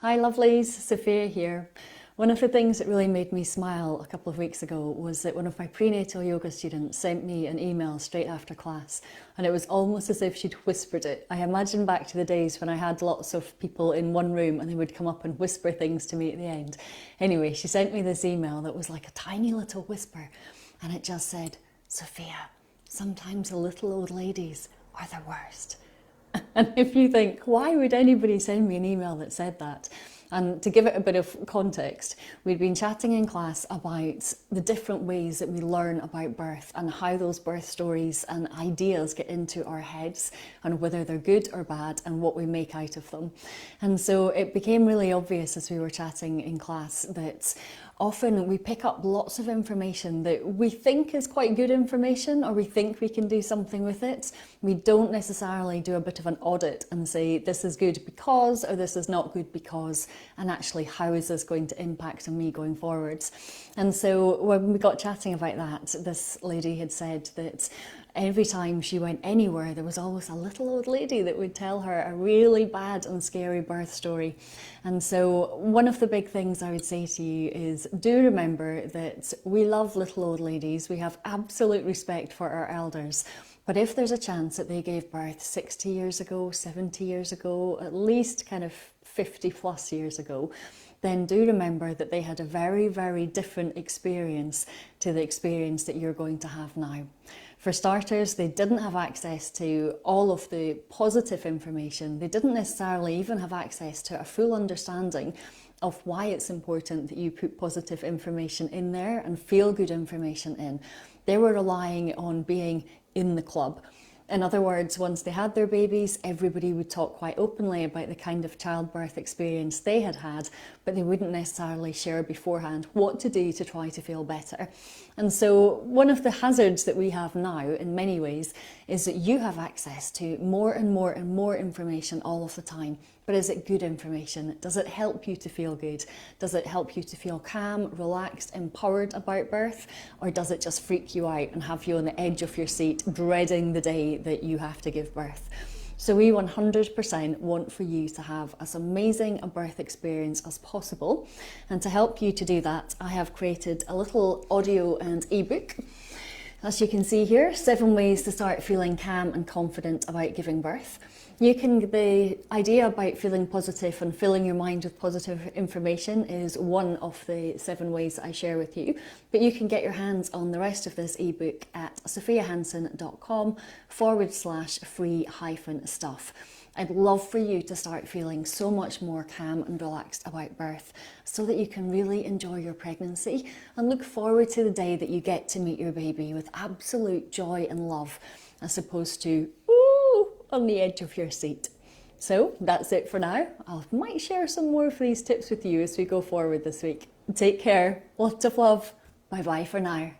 Hi lovelies, Sophia here. One of the things that really made me smile a couple of weeks ago was that one of my prenatal yoga students sent me an email straight after class, and it was almost as if she'd whispered it. I imagine back to the days when I had lots of people in one room and they would come up and whisper things to me at the end. Anyway, she sent me this email that was like a tiny little whisper, and it just said, "Sophia, sometimes the little old ladies are the worst." And if you think, why would anybody send me an email that said that? And to give it a bit of context, we'd been chatting in class about the different ways that we learn about birth and how those birth stories and ideas get into our heads and whether they're good or bad and what we make out of them. And so it became really obvious as we were chatting in class that often we pick up lots of information that we think is quite good information, or we think we can do something with it. We don't necessarily do a bit of an audit and say this is good because, or this is not good because, and actually how is this going to impact on me going forwards. And so when we got chatting about that, this lady had said that every time she went anywhere, there was always a little old lady that would tell her a really bad and scary birth story. And so one of the big things I would say to you is do remember that we love little old ladies. We have absolute respect for our elders. But if there's a chance that they gave birth 60 years ago, 70 years ago, at least kind of 50 plus years ago, then do remember that they had a very, very different experience to the experience that you're going to have now. For starters, they didn't have access to all of the positive information. They didn't necessarily even have access to a full understanding of why it's important that you put positive information in there and feel good information in. They were relying on being in the club. In other words, once they had their babies, everybody would talk quite openly about the kind of childbirth experience they had had, but they wouldn't necessarily share beforehand what to do to try to feel better. And so one of the hazards that we have now in many ways is that you have access to more and more and more information all of the time. But is it good information? Does it help you to feel good? Does it help you to feel calm, relaxed, empowered about birth? Or does it just freak you out and have you on the edge of your seat, dreading the day that you have to give birth? So we 100% want for you to have as amazing a birth experience as possible. And to help you to do that, I have created a little audio and ebook. As you can see here, 7 ways to start feeling calm and confident about giving birth. The idea about feeling positive and filling your mind with positive information is one of the 7 ways that I share with you. But you can get your hands on the rest of this ebook at sophiahansen.com/free-stuff. I'd love for you to start feeling so much more calm and relaxed about birth so that you can really enjoy your pregnancy and look forward to the day that you get to meet your baby with absolute joy and love, as opposed to on the edge of your seat. So that's it for now. I might share some more of these tips with you as we go forward this week. Take care. Lots of love. Bye bye for now.